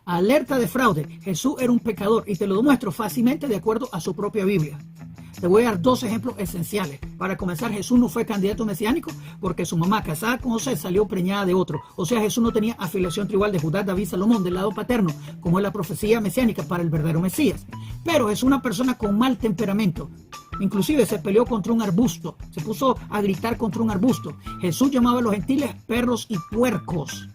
Alerta de fraude. Jesús era un pecador y te lo demuestro fácilmente de acuerdo a su propia Biblia. Te voy a dar dos ejemplos esenciales. Para comenzar, Jesús no fue candidato mesiánico porque su mamá, casada con José, salió preñada de otro. O sea, Jesús no tenía afiliación tribal de Judá, David, Salomón del lado paterno, como es la profecía mesiánica para el verdadero Mesías. Pero es una persona con mal temperamento. Inclusive se peleó contra un arbusto. Se puso a gritar contra un arbusto. Jesús llamaba a los gentiles perros y puercos.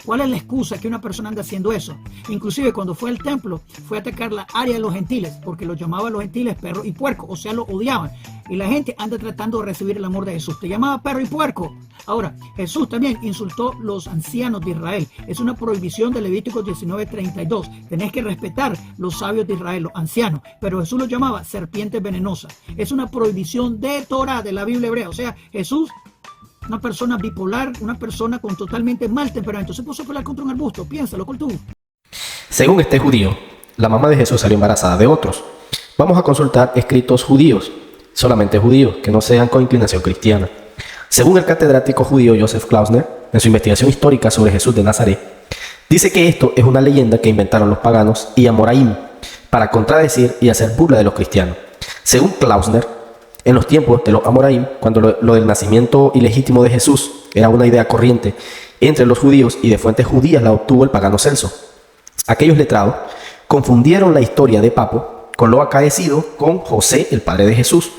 ¿Cuál es la excusa que una persona anda haciendo eso? Inclusive cuando fue al templo, fue a atacar la área de los gentiles, porque los llamaba a los gentiles perro y puerco, o sea, lo odiaban. Y la gente anda tratando de recibir el amor de Jesús. Te llamaba perro y puerco. Ahora, Jesús también insultó a los ancianos de Israel. Es una prohibición de Levíticos 19:32. Tenés que respetar los sabios de Israel, los ancianos. Pero Jesús los llamaba serpientes venenosas. Es una prohibición de Torah, de la Biblia hebrea. O sea, Jesús, una persona bipolar, una persona con totalmente mal temperamento, se puso a pelear contra un arbusto. Piénsalo, ¿cuál tú? Según este judío, la mamá de Jesús salió embarazada de otros. Vamos a consultar escritos judíos, solamente judíos, que no sean con inclinación cristiana. Según el catedrático judío Joseph Klausner, en su investigación histórica sobre Jesús de Nazaret, dice que esto es una leyenda que inventaron los paganos y Amoraim para contradecir y hacer burla de los cristianos. Según Klausner, en los tiempos de los Amoraim, cuando lo del nacimiento ilegítimo de Jesús era una idea corriente entre los judíos y de fuentes judías la obtuvo el pagano Celso. Aquellos letrados confundieron la historia de Papo con lo acaecido con José, el padre de Jesús.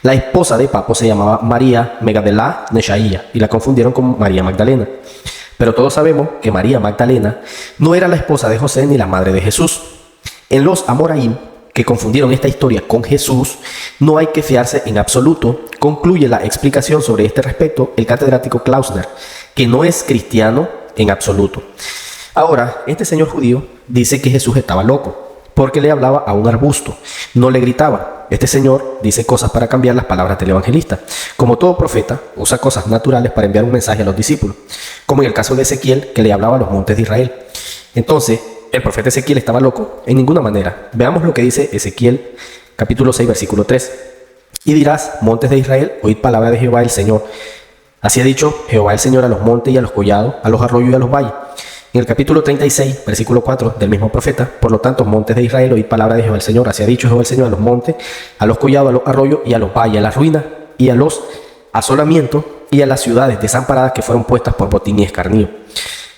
La esposa de Papo se llamaba María Megadelá Neshaía y la confundieron con María Magdalena. Pero todos sabemos que María Magdalena no era la esposa de José ni la madre de Jesús. En los Amoraim, que confundieron esta historia con Jesús, no hay que fiarse en absoluto. Concluye la explicación sobre este respecto el catedrático Klausner, que no es cristiano en absoluto. Ahora, este señor judío dice que Jesús estaba loco, porque le hablaba a un arbusto, no le gritaba. Este señor dice cosas para cambiar las palabras del evangelista. Como todo profeta, usa cosas naturales para enviar un mensaje a los discípulos, como en el caso de Ezequiel, que le hablaba a los montes de Israel. Entonces, ¿el profeta Ezequiel estaba loco? En ninguna manera. Veamos lo que dice Ezequiel, capítulo 6, versículo 3. Y dirás, montes de Israel, oíd palabra de Jehová el Señor. Así ha dicho Jehová el Señor a los montes y a los collados, a los arroyos y a los valles. En el capítulo 36, versículo 4 del mismo profeta, por lo tanto, montes de Israel, oíd palabra de Jehová el Señor. Así ha dicho Jehová el Señor a los montes, a los collados, a los arroyos y a los valles, a las ruinas y a los asolamientos y a las ciudades desamparadas que fueron puestas por botín y escarnio.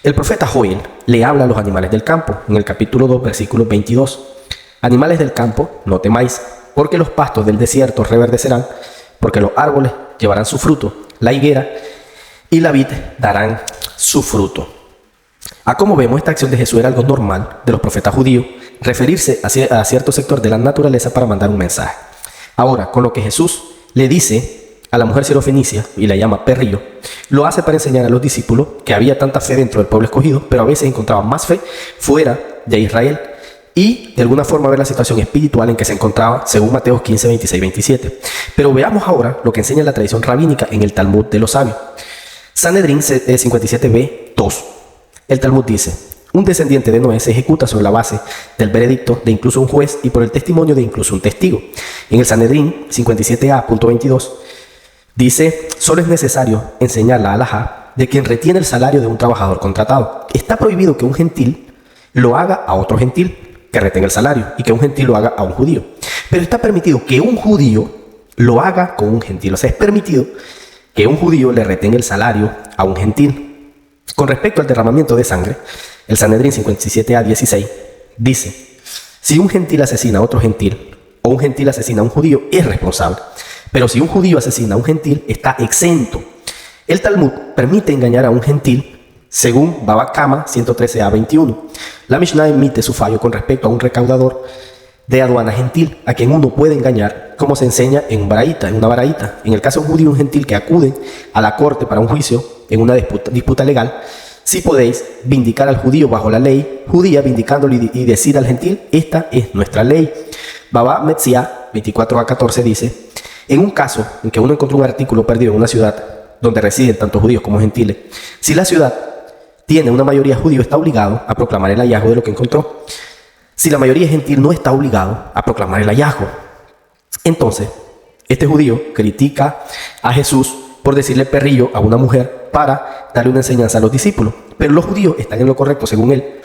El profeta Joel le habla a los animales del campo, en el capítulo 2, versículo 22. Animales del campo, no temáis, porque los pastos del desierto reverdecerán, porque los árboles llevarán su fruto, la higuera y la vid darán su fruto. Como vemos, esta acción de Jesús era algo normal de los profetas judíos, referirse a cierto sector de la naturaleza para mandar un mensaje. Ahora, con lo que Jesús le dice a la mujer sirofenicia y la llama perrillo, lo hace para enseñar a los discípulos que había tanta fe dentro del pueblo escogido, pero a veces encontraban más fe fuera de Israel y de alguna forma ver la situación espiritual en que se encontraba según Mateo 15, 26, 27. Pero veamos ahora lo que enseña la tradición rabínica en el Talmud de los sabios. Sanedrín 57b, 2. El Talmud dice: un descendiente de Noé se ejecuta sobre la base del veredicto de incluso un juez y por el testimonio de incluso un testigo. En el Sanedrín 57a.22 dice: solo es necesario enseñar la halajá de quien retiene el salario de un trabajador contratado. Está prohibido que un gentil lo haga a otro gentil que retenga el salario y que un gentil lo haga a un judío. Pero está permitido que un judío lo haga con un gentil. O sea, es permitido que un judío le retenga el salario a un gentil. Con respecto al derramamiento de sangre, el Sanedrín 57a.16 dice: si un gentil asesina a otro gentil o un gentil asesina a un judío, es responsable. Pero si un judío asesina a un gentil, está exento. El Talmud permite engañar a un gentil según Baba Kama 113a.21. La Mishnah emite su fallo con respecto a un recaudador de aduana gentil, a quien uno puede engañar, como se enseña en una baraíta. En el caso de un judío y un gentil que acuden a la corte para un juicio en una disputa legal, si podéis vindicar al judío bajo la ley judía, vindicándolo y decir al gentil: esta es nuestra ley. Baba Metzia 24a.14 dice: en un caso en que uno encontró un artículo perdido en una ciudad donde residen tanto judíos como gentiles, si la ciudad tiene una mayoría judío, está obligado a proclamar el hallazgo de lo que encontró. Si la mayoría gentil, no está obligado a proclamar el hallazgo. Entonces, este judío critica a Jesús por decirle perrillo a una mujer para darle una enseñanza a los discípulos. Pero los judíos están en lo correcto según él.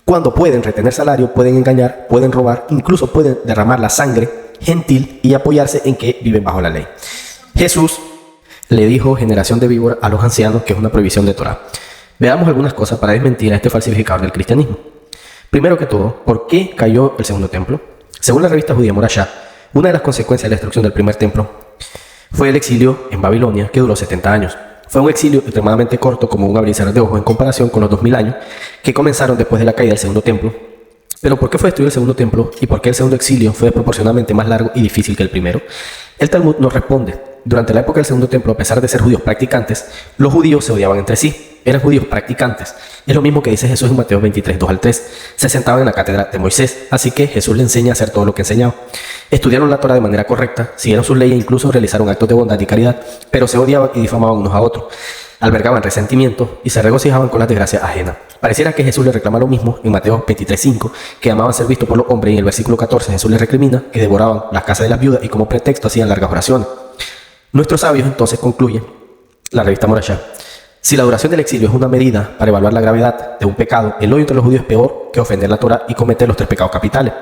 Cuando pueden retener salario, pueden engañar, pueden robar, incluso pueden derramar la sangre gentil y apoyarse en que viven bajo la ley. Jesús le dijo generación de víboras a los ancianos, que es una prohibición de Torá. Veamos algunas cosas para desmentir a este falsificador del cristianismo. Primero que todo, ¿por qué cayó el segundo templo? Según la revista judía Morashá, una de las consecuencias de la destrucción del primer templo fue el exilio en Babilonia, que duró 70 años. Fue un exilio extremadamente corto, como un abrir y cerrar de ojos, en comparación con los 2000 años que comenzaron después de la caída del segundo templo. Pero ¿por qué fue destruido el segundo templo y por qué el segundo exilio fue desproporcionadamente más largo y difícil que el primero? El Talmud nos responde: durante la época del segundo templo, a pesar de ser judíos practicantes, los judíos se odiaban entre sí. Eran judíos practicantes. Es lo mismo que dice Jesús en Mateo 23, 2 al 3. Se sentaban en la cátedra de Moisés, así que Jesús le enseña a hacer todo lo que enseñaba. Estudiaron la Torá de manera correcta, siguieron sus leyes e incluso realizaron actos de bondad y caridad, pero se odiaban y difamaban unos a otros. Albergaban resentimiento y se regocijaban con las desgracias ajenas. Pareciera que Jesús le reclama lo mismo en Mateo 23, 5, que amaban ser vistos por los hombres, y en el versículo 14 Jesús les recrimina que devoraban las casas de las viudas y como pretexto hacían largas oraciones. Nuestros sabios entonces concluyen, la revista Morashá: si la duración del exilio es una medida para evaluar la gravedad de un pecado, el odio entre los judíos es peor que ofender la Torá y cometer los 3 pecados capitales.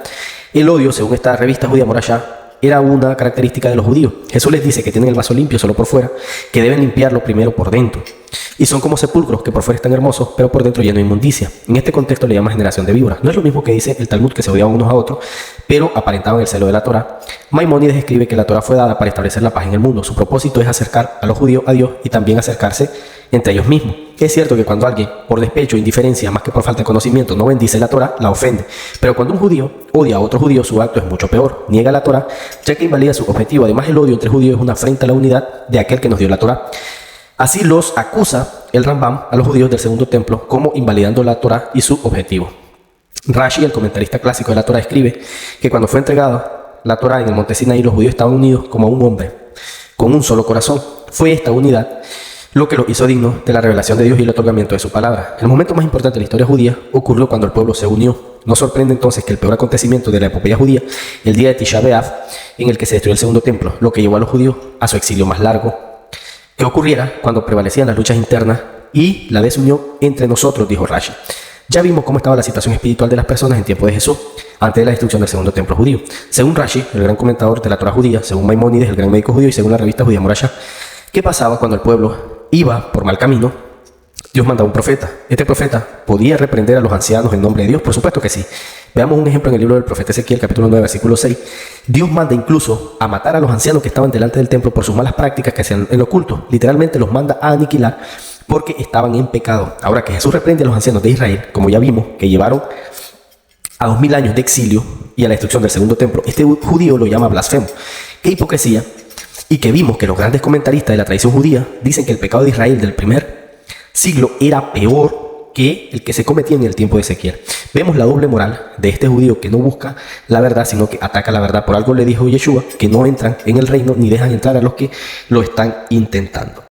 El odio, según esta revista judía Morashá, era una característica de los judíos. Jesús les dice que tienen el vaso limpio solo por fuera, que deben limpiarlo primero por dentro. Y son como sepulcros que por fuera están hermosos, pero por dentro llenos de inmundicia. En este contexto le llama generación de víboras. No es lo mismo que dice el Talmud, que se odiaban unos a otros, pero aparentaban el celo de la Torá. Maimónides escribe que la Torá fue dada para establecer la paz en el mundo. Su propósito es acercar a los judíos a Dios y también acercarse entre ellos mismos. Es cierto que cuando alguien, por despecho, indiferencia, más que por falta de conocimiento, no bendice la Torá, la ofende. Pero cuando un judío odia a otro judío, su acto es mucho peor. Niega la Torá, ya que invalida su objetivo. Además, el odio entre judíos es una afrenta a la unidad de aquel que nos dio la Torá. Así los acusa el Rambam a los judíos del segundo templo como invalidando la Torá y su objetivo. Rashi, el comentarista clásico de la Torá, escribe que cuando fue entregada la Torá en el monte Sinaí, los judíos estaban unidos como un hombre, con un solo corazón. Fue esta unidad lo que lo hizo digno de la revelación de Dios y el otorgamiento de su palabra. El momento más importante de la historia judía ocurrió cuando el pueblo se unió. No sorprende entonces que el peor acontecimiento de la epopeya judía, el día de Tisha B'Av, en el que se destruyó el segundo templo, lo que llevó a los judíos a su exilio más largo, que ocurriera cuando prevalecían las luchas internas y la desunión entre nosotros, dijo Rashi. Ya vimos cómo estaba la situación espiritual de las personas en tiempo de Jesús, antes de la destrucción del segundo templo judío. Según Rashi, el gran comentador de la Torá judía, según Maimónides, el gran médico judío, y según la revista judía Morashá, ¿qué pasaba cuando el pueblo iba por mal camino? Dios mandaba un profeta. Este profeta podía reprender a los ancianos en nombre de Dios, por supuesto que sí. Veamos un ejemplo en el libro del profeta Ezequiel, capítulo 9, versículo 6. Dios manda incluso a matar a los ancianos que estaban delante del templo por sus malas prácticas que hacían en lo oculto. Literalmente los manda a aniquilar porque estaban en pecado. Ahora que Jesús reprende a los ancianos de Israel, como ya vimos, que llevaron a 2000 años de exilio y a la destrucción del segundo templo, este judío lo llama blasfemo. ¡Qué hipocresía! Y que vimos que los grandes comentaristas de la tradición judía dicen que el pecado de Israel del primer siglo era peor que el que se cometía en el tiempo de Ezequiel. Vemos la doble moral de este judío que no busca la verdad, sino que ataca la verdad. Por algo le dijo Yeshua que no entran en el reino ni dejan entrar a los que lo están intentando.